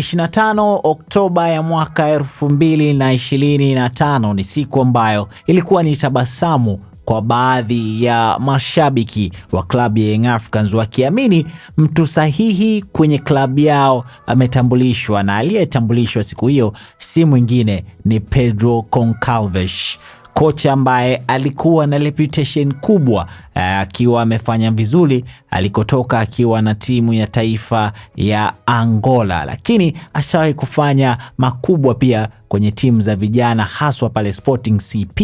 25 Oktoba ya mwaka 2025 ni siku ambayo ilikuwa ni tabasamu kwa baadhi ya mashabiki wa klabu ya Young Africans, wakiamini mtu sahihi kwenye klabu yao ametambulishwa, na aliyetambulishwa siku hiyo si mwingine ni Pedro Goncalves, kocha ambaye alikuwa na reputation kubwa akiwa amefanya vizuri alikotoka akiwa na timu ya taifa ya Angola, lakini ashawahi kufanya makubwa pia kwenye timu za vijana, haswa pale Sporting CP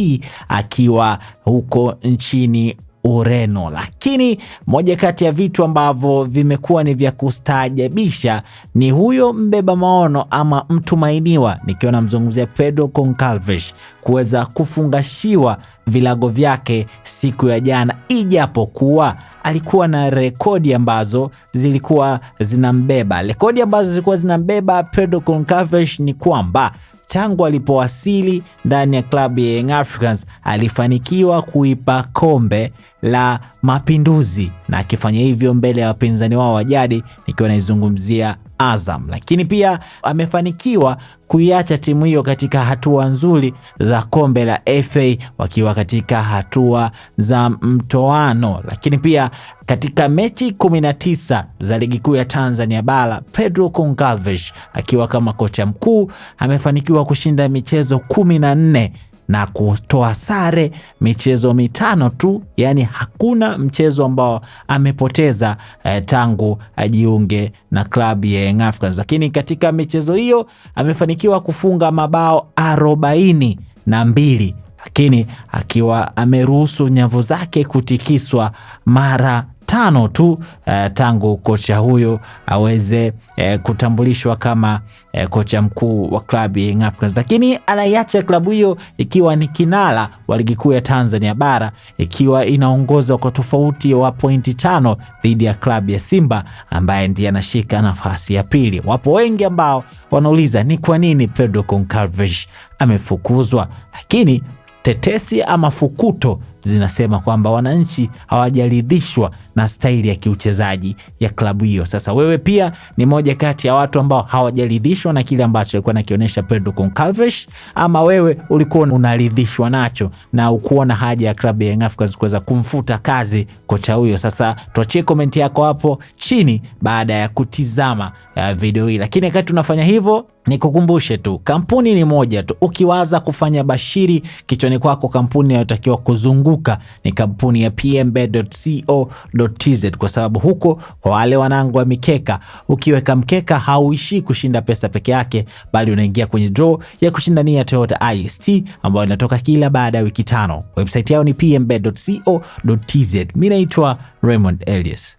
akiwa huko nchini Ureno. Lakini moja kati ya vitu ambavyo vimekuwa ni vya kustaajabisha ni huyo mbeba maono ama mtumainiwa, nikiwa namzungumzia Pedro Goncalves, kuweza kufungashiwa vilago vyake siku ya jana, ijapokuwa alikuwa na rekodi ambazo zilikuwa zinambeba. Rekodi ambazo zilikuwa zinambeba Pedro Goncalves ni kwamba tangu alipowasili ndani ya klabu ya Young Africans alifanikiwa kuipa kombe la Mapinduzi, na akifanya hivyo mbele ya wapinzani wao wa jadi, nikiwa naizungumzia Azam. Lakini pia amefanikiwa kuiacha timu hiyo katika hatua nzuri za kombe la FA wakiwa katika hatua za mtoano. Lakini pia katika mechi 19 za ligi kuu ya Tanzania bara, Pedro Goncalves akiwa kama kocha mkuu amefanikiwa kushinda michezo 14 na kutoa sare michezo 5 tu, yani hakuna mchezo ambao amepoteza tangu ajiunge na klabu ya Young Africans. Lakini katika michezo hiyo amefanikiwa kufunga mabao 42, lakini akiwa ameruhusu nyavu zake kutikiswa mara 5 tu tangu kocha huyo aweze kutambulishwa kama kocha mkuu wa klabu ya Young Africans. Lakini anaiacha klabu hiyo ikiwa ni kinara wa ligi kuu ya Tanzania bara, ikiwa inaongozwa kwa tofauti wa pointi 5 dhidi ya klabu ya Simba ambaye ndiye anashika nafasi ya pili. Wapo wengi ambao wanauliza ni kwa nini Pedro Goncalves amefukuzwa, lakini tetesi ama fukuto zinasema kwamba wananchi hawajaridhishwa na staili ya kiuchezaji ya klabu hiyo. Sasa wewe pia ni moja kati ya watu ambao hawajaridhishwa na kile ambacho alikuwa anakionyesha Pedro Goncalves, ama wewe ulikuwa unaridhishwa nacho na ukuona haja ya klabu ya Young Africans kuweza kumfuta kazi kocha huyo? Sasa tuachie komenti yako hapo chini baada ya kutizama video hii. Lakini wakati tunafanya hivyo, nikukumbushe tu, kampuni ni moja tu. Ukiwaza kufanya bashiri kichwani kwako, kampuni inayotakiwa kuzunguka ni kampuni ya pmbet.co.tz, kwa sababu huko kwa wale wanangu wa mikeka, ukiweka mkeka hauishi kushinda pesa peke yake, bali unaingia kwenye draw ya kushindania Toyota IST ambayo inatoka kila baada ya wiki 5. Website yao ni pmbet.co.tz. Mimi naitwa Raymond Elias.